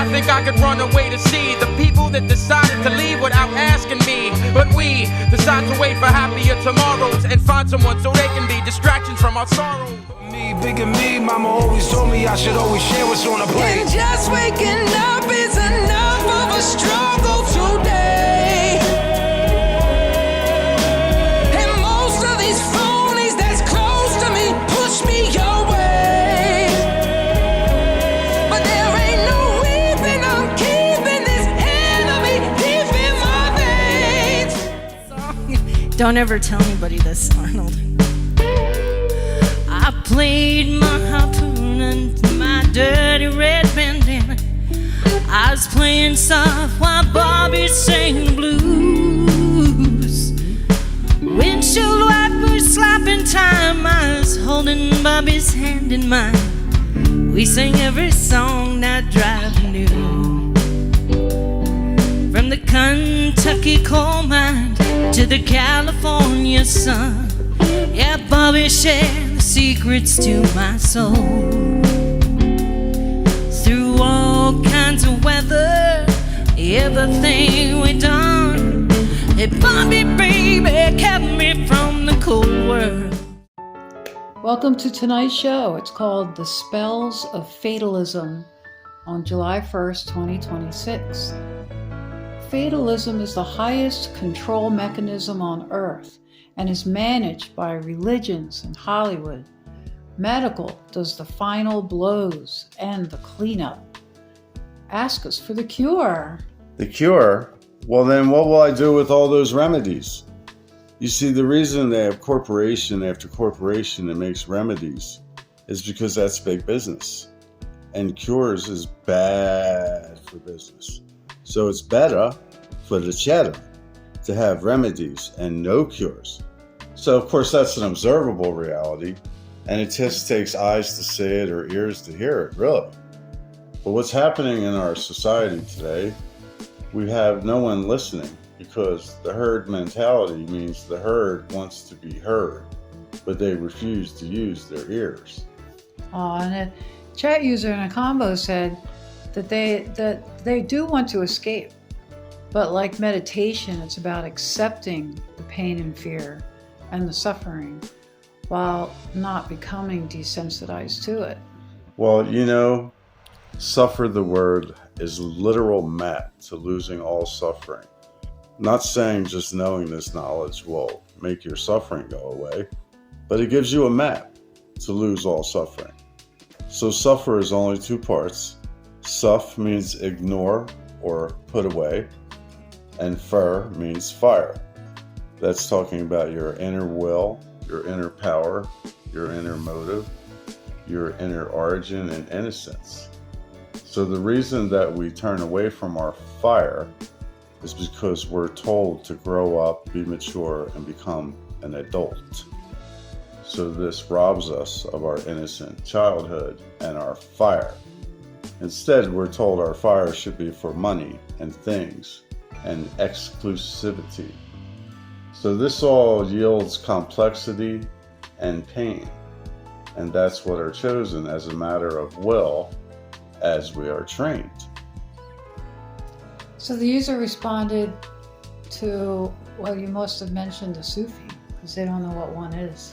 I think I could run away to see the people that decided to leave without asking me. But we decide to wait for happier tomorrows and find someone so they can be distractions from our sorrow. Me, big and me, mama always told me I should always share what's on the plate. And just waking up is enough of a struggle today. And most of these phonies that's close to me push me away. But there ain't no reason I'm keeping this enemy deep in my veins. Don't ever tell anybody this, Arnold. I played my harpoon and my dirty red bandana. I was playing soft while Bobby sang the blues. Windshield wipers slapping time. I was holding Bobby's hand in mine. We sang every song that drive knew. From the Kentucky coal mine to the California sun. Yeah, Bobby shared the secrets to my soul. Through all kinds of weather, everything we done, hey, Bobby, baby, kept me from the cold world. Welcome to tonight's show. It's called The Spells of Fatalism on July 1st, 2026. Fatalism is the highest control mechanism on Earth and is managed by religions and Hollywood. Medical does the final blows and the cleanup. Ask us for the cure. The cure? Well, then what will I do with all those remedies? You see, the reason they have corporation after corporation that makes remedies is because that's big business. And cures is bad for business. So it's better for the cheddar to have remedies and no cures. So of course that's an observable reality, and it just takes eyes to see it or ears to hear it, really. But what's happening in our society today, we have no one listening because the herd mentality means the herd wants to be heard, but they refuse to use their ears. And a chat user in a combo said that they do want to escape. But like meditation, it's about accepting the pain and fear and the suffering while not becoming desensitized to it. Well, you know, suffer the word is literal map to losing all suffering. Not saying just knowing this knowledge will make your suffering go away, but it gives you a map to lose all suffering. So suffer is only two parts. Suff means ignore or put away, and fur means fire. That's talking about your inner will, your inner power, your inner motive, your inner origin and innocence. So the reason that we turn away from our fire is because we're told to grow up, be mature, and become an adult. So this robs us of our innocent childhood and our fire. Instead, we're told our fire should be for money and things and exclusivity. So this all yields complexity and pain, and that's what are chosen as a matter of will as we are trained. So the user responded to, well, you must have mentioned a Sufi, because they don't know what one is.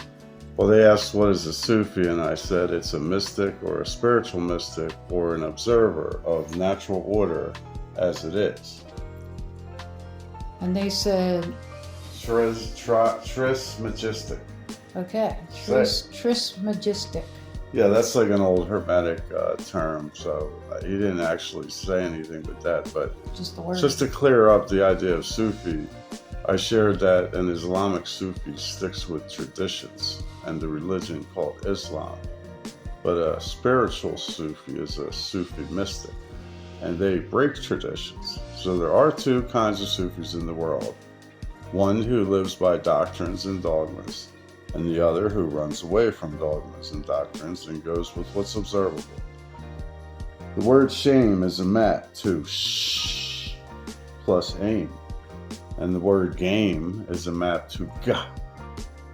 Well, they asked what is a Sufi, and I said it's a mystic or a spiritual mystic or an observer of natural order as it is. And they said, Trismegistic. okay, Trismegistic. Yeah, that's like an old Hermetic term, so he didn't actually say anything with that, but Just the word. just to clear up the idea of Sufi, I shared that an Islamic Sufi sticks with traditions and the religion called Islam, but a spiritual Sufi is a Sufi mystic, and they break traditions. So there are two kinds of Sufis in the world. One who lives by doctrines and dogmas, and the other who runs away from dogmas and doctrines and goes with what's observable. The word shame is a mat to sh plus aim, and the word game is a map to ga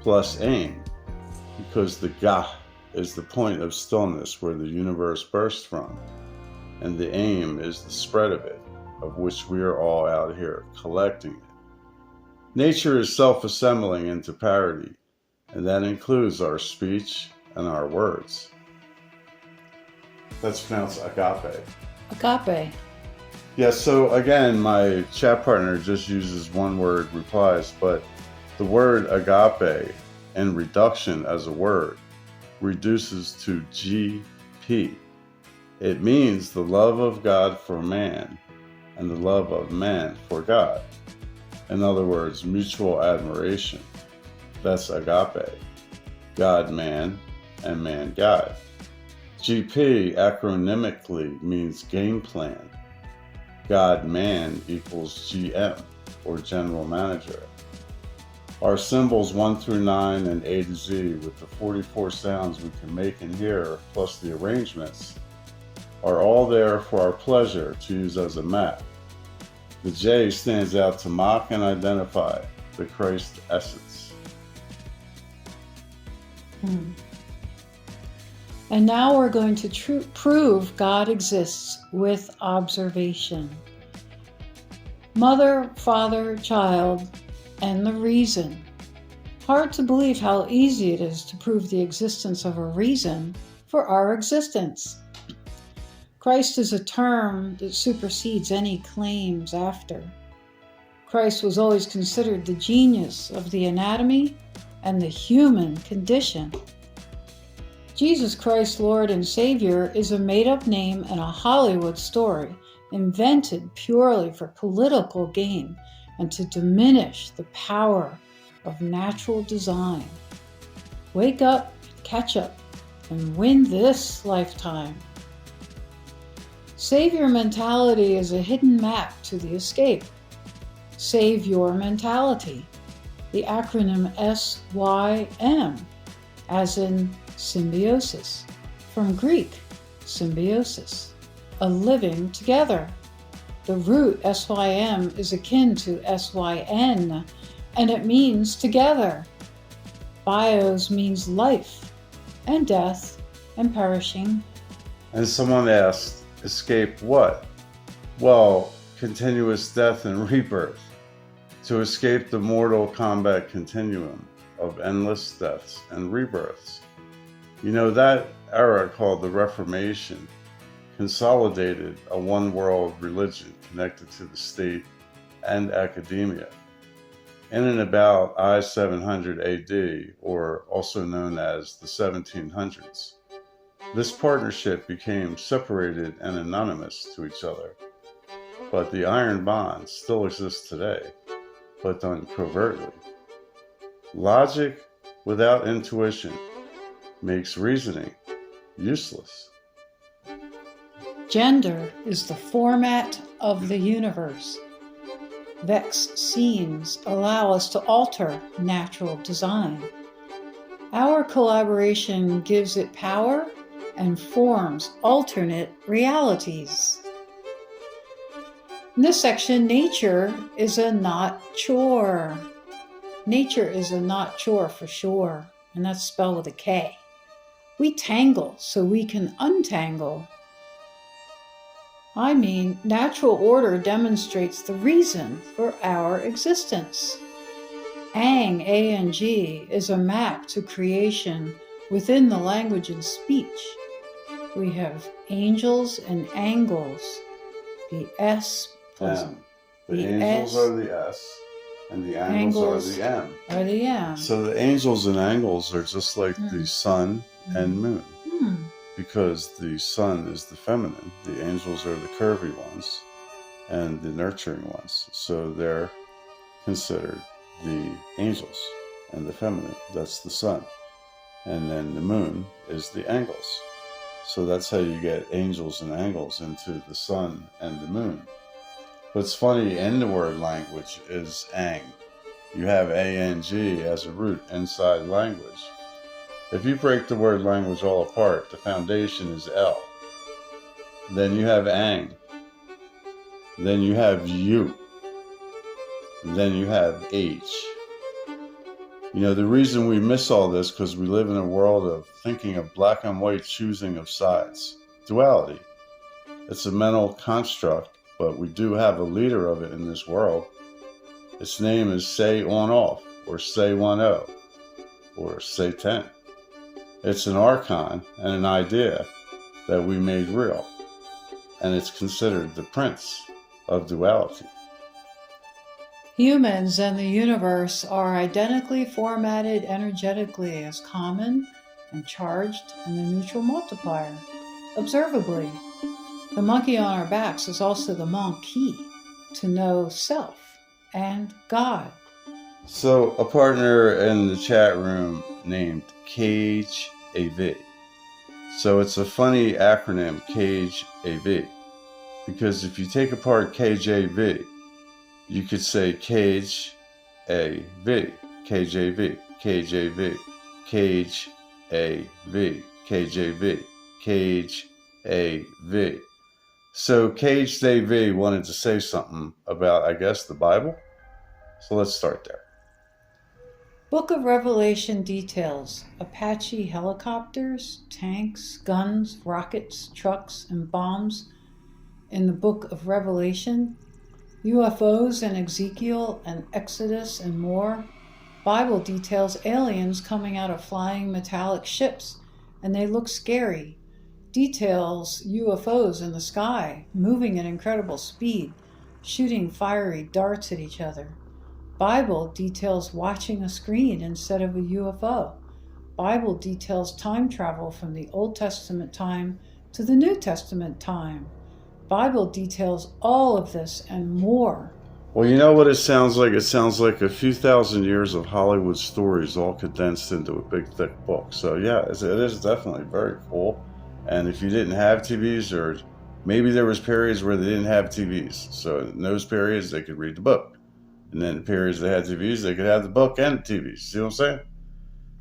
plus aim, because the ga is the point of stillness where the universe bursts from. and the aim is the spread of it, of which we are all out here collecting it. Nature is self-assembling into parity, and that includes our speech and our words. That's pronounced agape. Agape. Yes, so again, my chat partner just uses one word replies, but the word agape in reduction as a word reduces to GP. It means the love of God for man and the love of man for God. In other words, mutual admiration. That's agape. God-man and man-God. GP acronymically means game plan. God-man equals GM, or general manager. Our symbols 1 through 9 and A to Z, with the 44 sounds we can make and hear, plus the arrangements, are all there for our pleasure to use as a map. The J stands out to mock and identify the Christ essence. And now we're going to prove God exists with observation. Mother, father, child, and the reason. Hard to believe how easy it is to prove the existence of a reason for our existence. Christ is a term that supersedes any claims after. Christ was always considered the genius of the anatomy and the human condition. Jesus Christ, Lord and Savior, is a made-up name and a Hollywood story invented purely for political gain and to diminish the power of natural design. Wake up, catch up, and win this lifetime. Savior mentality is a hidden map to the escape. Save your mentality. The acronym SYM, as in symbiosis, from Greek, symbiosis, a living together. The root SYM is akin to SYN, and it means together. Bios means life, and death, and perishing. And someone asked, escape what? Well, continuous death and rebirth. To escape the mortal combat continuum of endless deaths and rebirths. You know, that era called the Reformation consolidated a one-world religion connected to the state and academia. In and about I-700 AD, or also known as the 1700s, this partnership became separated and anonymous to each other. But the iron bond still exists today, but done covertly. Logic without intuition makes reasoning useless. Gender is the format of the universe. Vex scenes allow us to alter natural design. Our collaboration gives it power and forms alternate realities. In this section, nature is a not chore. Nature is a not chore for sure, and that's spelled with a K. We tangle so we can untangle. I mean, natural order demonstrates the reason for our existence. Ang, A-N-G, is a map to creation within the language and speech. We have angels and angles. The S plus M. The angels are the S, and the angles are the M. Are the M. So the angels and angles are just like the sun and moon. Because the sun is the feminine, the angels are the curvy ones and the nurturing ones. So they're considered the angels and the feminine. That's the sun. And then the moon is the angles. So that's how you get angels and angles into the sun and the moon. What's funny in the word language is ang. You have A-N-G as a root inside language. If you break the word language all apart, the foundation is L. Then you have ang. Then you have U. Then you have H. You know, the reason we miss all this because we live in a world of thinking of black and white choosing of sides. Duality. It's a mental construct, but we do have a leader of it in this world. Its name is Say On Off, or Say 1-0, or Say 10. It's an archon and an idea that we made real, and it's considered the prince of duality. Humans and the universe are identically formatted energetically as common and charged and the neutral multiplier. Observably, the monkey on our backs is also the monkey to know self and God. So, a partner in the chat room named Cage AV. So, it's a funny acronym, Cage AV, because if you take apart KJV, you could say Cage AV, KJV, KJV, Cage AV, KJV, Cage AV. So Cage AV wanted to say something about, I guess, the Bible. So let's start there. Book of Revelation details Apache helicopters, tanks, guns, rockets, trucks, and bombs in the Book of Revelation, UFOs in Ezekiel and Exodus and more. Bible details aliens coming out of flying metallic ships, and they look scary. Details UFOs in the sky, moving at incredible speed, shooting fiery darts at each other. Bible details watching a screen instead of a UFO. Bible details time travel from the Old Testament time to the New Testament time. Bible details all of this and more. Well, you know what it sounds like? It sounds like a few thousand years of Hollywood stories all condensed into a big, thick book. So yeah, it is definitely very cool. And if you didn't have TVs, or maybe there was periods where they didn't have TVs. So in those periods, they could read the book. And then in periods they had TVs, they could have the book and the TVs. See what I'm saying?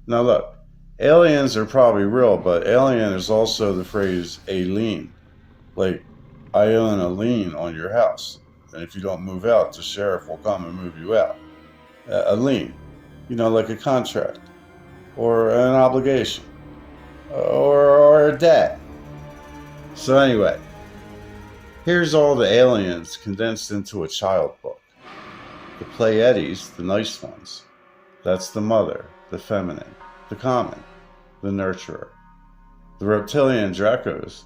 Now look, aliens are probably real, but alien is also the phrase a lien. Like, I own a lien on your house, and if you don't move out, the sheriff will come and move you out. A lien, like a contract, or an obligation, or a debt. So anyway, here's all the aliens condensed into a child book. The Pleiades, the nice ones, that's the mother, the feminine, the common, the nurturer. The reptilian Dracos,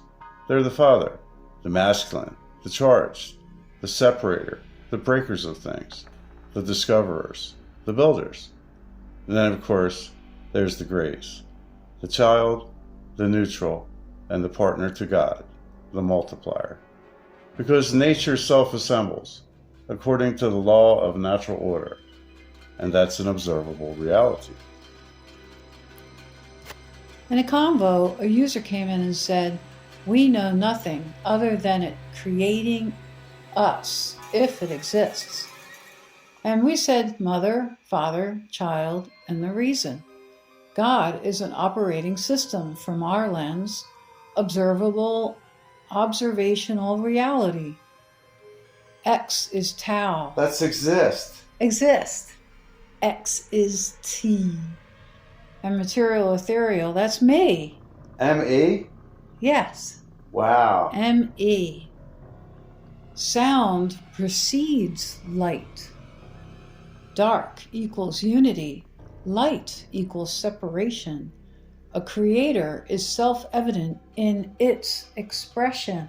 they're the father, the masculine, the charged, the separator, the breakers of things, the discoverers, the builders. And then, of course, there's the grays, the child, the neutral, and the partner to God, the multiplier. Because nature self-assembles according to the law of natural order, and that's an observable reality. In a convo, a user came in and said, "We know nothing other than it creating us, if it exists." And we said mother, father, child, and the reason. God is an operating system from our lens, observable, observational reality. X is Tao. That's exist. Exist. X is T. And material ethereal, that's me. M-E? Yes. Wow. M-E. Sound precedes light. Dark equals unity. Light equals separation. A creator is self-evident in its expression.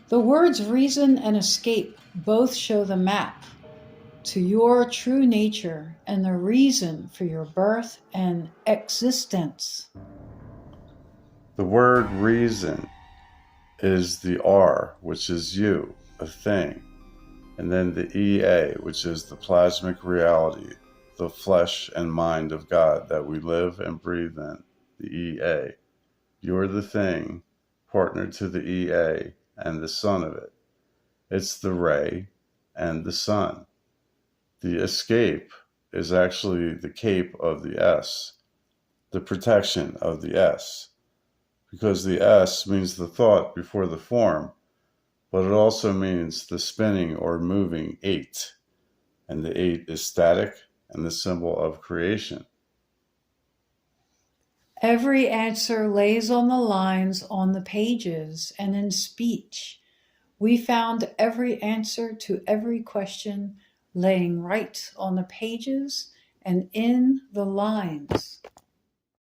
The words reason and escape both show the map to your true nature and the reason for your birth and existence. The word reason is the R, which is you, a thing, and then the EA, which is the plasmic reality, the flesh and mind of God that we live and breathe in, the EA. You're the thing, partnered to the EA and the son of it. It's the ray and the sun. The escape is actually the cape of the S, the protection of the S, because the S means the thought before the form, but it also means the spinning or moving 8, and the 8 is static and the symbol of creation. Every answer lays on the lines on the pages and in speech. We found every answer to every question laying right on the pages and in the lines.